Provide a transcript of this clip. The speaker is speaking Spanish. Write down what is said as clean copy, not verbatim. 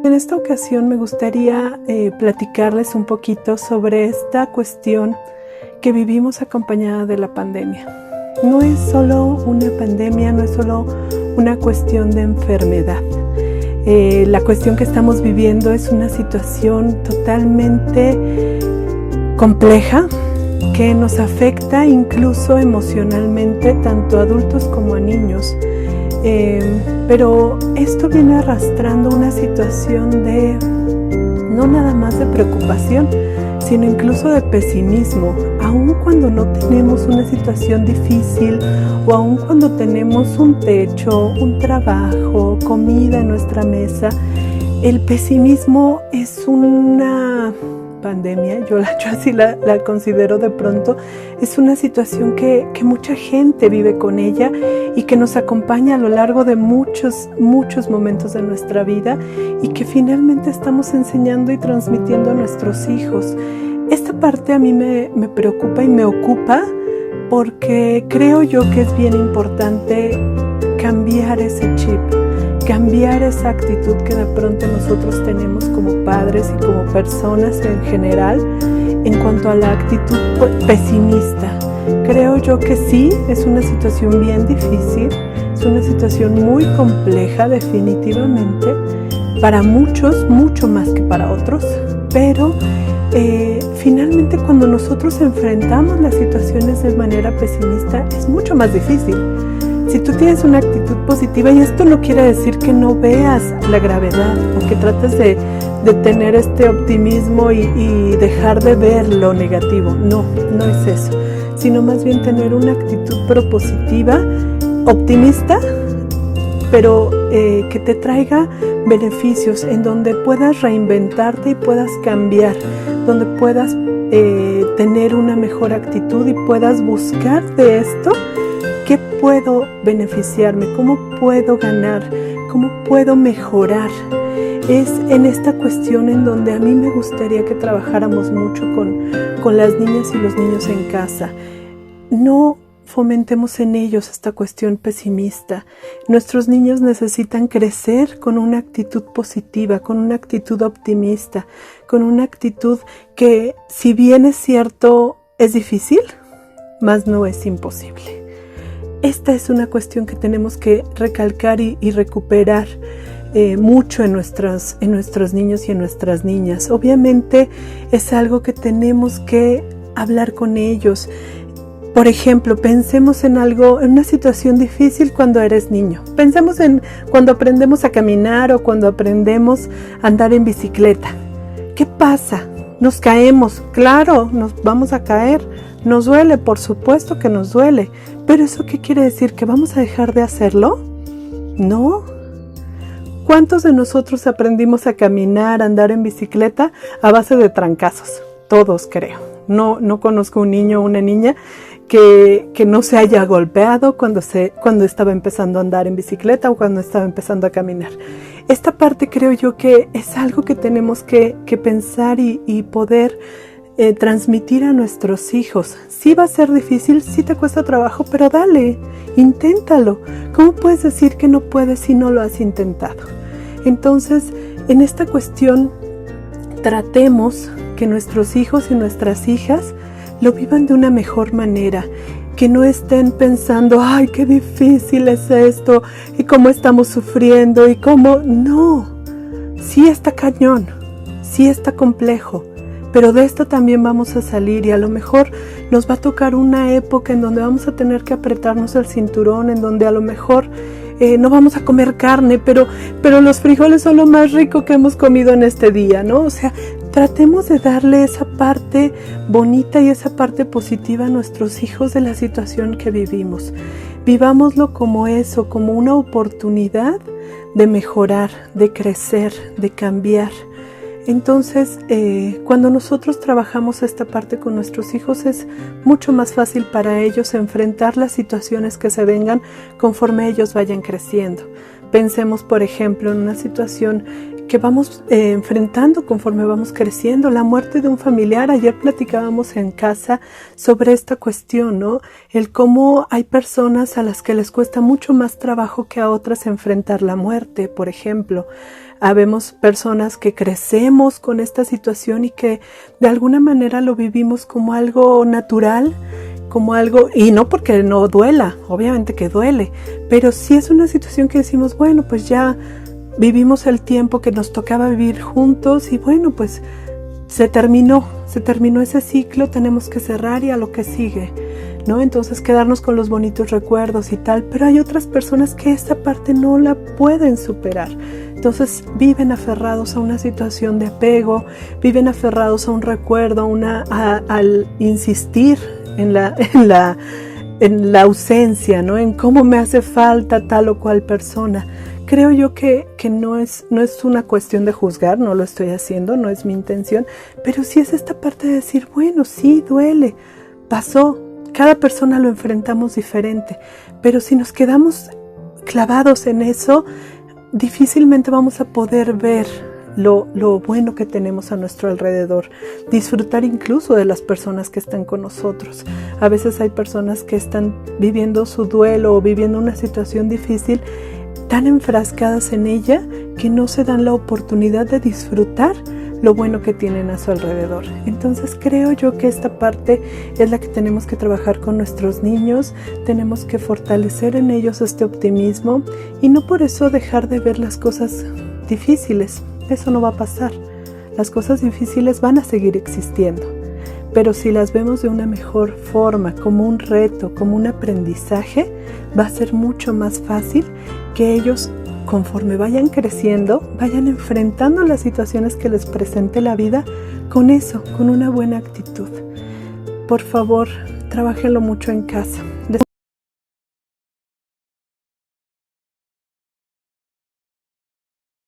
En esta ocasión me gustaría platicarles un poquito sobre esta cuestión que vivimos acompañada de la pandemia. No es solo una pandemia, no es solo una cuestión de enfermedad. La cuestión que estamos viviendo es una situación totalmente compleja que nos afecta incluso emocionalmente tanto a adultos como a niños. Pero esto viene arrastrando una situación de no nada más de preocupación, sino incluso de pesimismo. Aun cuando no tenemos una situación difícil o aun cuando tenemos un techo, un trabajo, comida en nuestra mesa, el pesimismo es una pandemia, yo así la considero de pronto. Es una situación que mucha gente vive con ella y que nos acompaña a lo largo de muchos momentos de nuestra vida y que finalmente estamos enseñando y transmitiendo a nuestros hijos. Esta parte a mí me preocupa y me ocupa porque creo yo que es bien importante cambiar ese chip, cambiar esa actitud que de pronto nosotros tenemos como padres y como personas en general en cuanto a la actitud pesimista. Creo yo que sí, es una situación bien difícil, es una situación muy compleja definitivamente, para muchos, mucho más que para otros, pero finalmente cuando nosotros enfrentamos las situaciones de manera pesimista es mucho más difícil. Si tú tienes una actitud positiva, y esto no quiere decir que no veas la gravedad o que trates de tener este optimismo y dejar de ver lo negativo, no es eso, sino más bien tener una actitud propositiva, optimista, pero que te traiga beneficios, en donde puedas reinventarte y puedas cambiar, donde puedas tener una mejor actitud y puedas buscar de esto qué puedo beneficiarme, cómo puedo ganar, cómo puedo mejorar. Es en esta cuestión en donde a mí me gustaría que trabajáramos mucho con las niñas y los niños en casa. No fomentemos en ellos esta cuestión pesimista. Nuestros niños necesitan crecer con una actitud positiva, con una actitud optimista, con una actitud que, si bien es cierto, es difícil, mas no es imposible. Esta es una cuestión que tenemos que recalcar y recuperar mucho en nuestros niños y en nuestras niñas. Obviamente es algo que tenemos que hablar con ellos. Por ejemplo, pensemos en una situación difícil cuando eres niño. Pensemos en cuando aprendemos a caminar o cuando aprendemos a andar en bicicleta. ¿Qué pasa? Nos caemos, claro, nos vamos a caer. Nos duele, por supuesto que nos duele. ¿Pero eso qué quiere decir? ¿Que vamos a dejar de hacerlo? No. ¿Cuántos de nosotros aprendimos a caminar, a andar en bicicleta a base de trancazos? Todos, creo. No conozco un niño o una niña que no se haya golpeado cuando estaba empezando a andar en bicicleta o cuando estaba empezando a caminar. Esta parte creo yo que es algo que tenemos que pensar y poder transmitir a nuestros hijos. Sí va a ser difícil, sí te cuesta trabajo, pero dale, inténtalo. ¿Cómo puedes decir que no puedes si no lo has intentado? Entonces, en esta cuestión, tratemos que nuestros hijos y nuestras hijas lo vivan de una mejor manera, que no estén pensando, ay, qué difícil es esto, y cómo estamos sufriendo, y cómo, no, sí está cañón, sí está complejo, pero de esto también vamos a salir y a lo mejor nos va a tocar una época en donde vamos a tener que apretarnos el cinturón, en donde a lo mejor no vamos a comer carne, pero los frijoles son lo más rico que hemos comido en este día, ¿no? O sea, tratemos de darle esa parte bonita y esa parte positiva a nuestros hijos de la situación que vivimos. Vivámoslo como eso, como una oportunidad de mejorar, de crecer, de cambiar. Entonces, cuando nosotros trabajamos esta parte con nuestros hijos, es mucho más fácil para ellos enfrentar las situaciones que se vengan conforme ellos vayan creciendo. Pensemos, por ejemplo, en una situación que vamos enfrentando conforme vamos creciendo. La muerte de un familiar, ayer platicábamos en casa sobre esta cuestión, ¿no? El cómo hay personas a las que les cuesta mucho más trabajo que a otras enfrentar la muerte, por ejemplo. Habemos personas que crecemos con esta situación y que de alguna manera lo vivimos como algo natural, como algo, y no porque no duela, obviamente que duele, pero sí es una situación que decimos, bueno, pues ya vivimos el tiempo que nos tocaba vivir juntos y bueno, pues se terminó ese ciclo, tenemos que cerrar y a lo que sigue, ¿no? Entonces quedarnos con los bonitos recuerdos y tal, pero hay otras personas que esta parte no la pueden superar. Entonces viven aferrados a una situación de apego, viven aferrados a un recuerdo, al insistir en la ausencia, ¿no? En cómo me hace falta tal o cual persona. Creo yo que no es una cuestión de juzgar, no lo estoy haciendo, no es mi intención, pero sí es esta parte de decir, bueno, sí, duele, pasó, cada persona lo enfrentamos diferente, pero si nos quedamos clavados en eso, difícilmente vamos a poder ver lo bueno que tenemos a nuestro alrededor, disfrutar incluso de las personas que están con nosotros. A veces hay personas que están viviendo su duelo o viviendo una situación difícil, tan enfrascadas en ella que no se dan la oportunidad de disfrutar lo bueno que tienen a su alrededor. Entonces creo yo que esta parte es la que tenemos que trabajar con nuestros niños, tenemos que fortalecer en ellos este optimismo y no por eso dejar de ver las cosas difíciles. Eso no va a pasar. Las cosas difíciles van a seguir existiendo, pero si las vemos de una mejor forma, como un reto, como un aprendizaje, va a ser mucho más fácil que ellos, conforme vayan creciendo, vayan enfrentando las situaciones que les presente la vida con eso, con una buena actitud. Por favor, trabájenlo mucho en casa.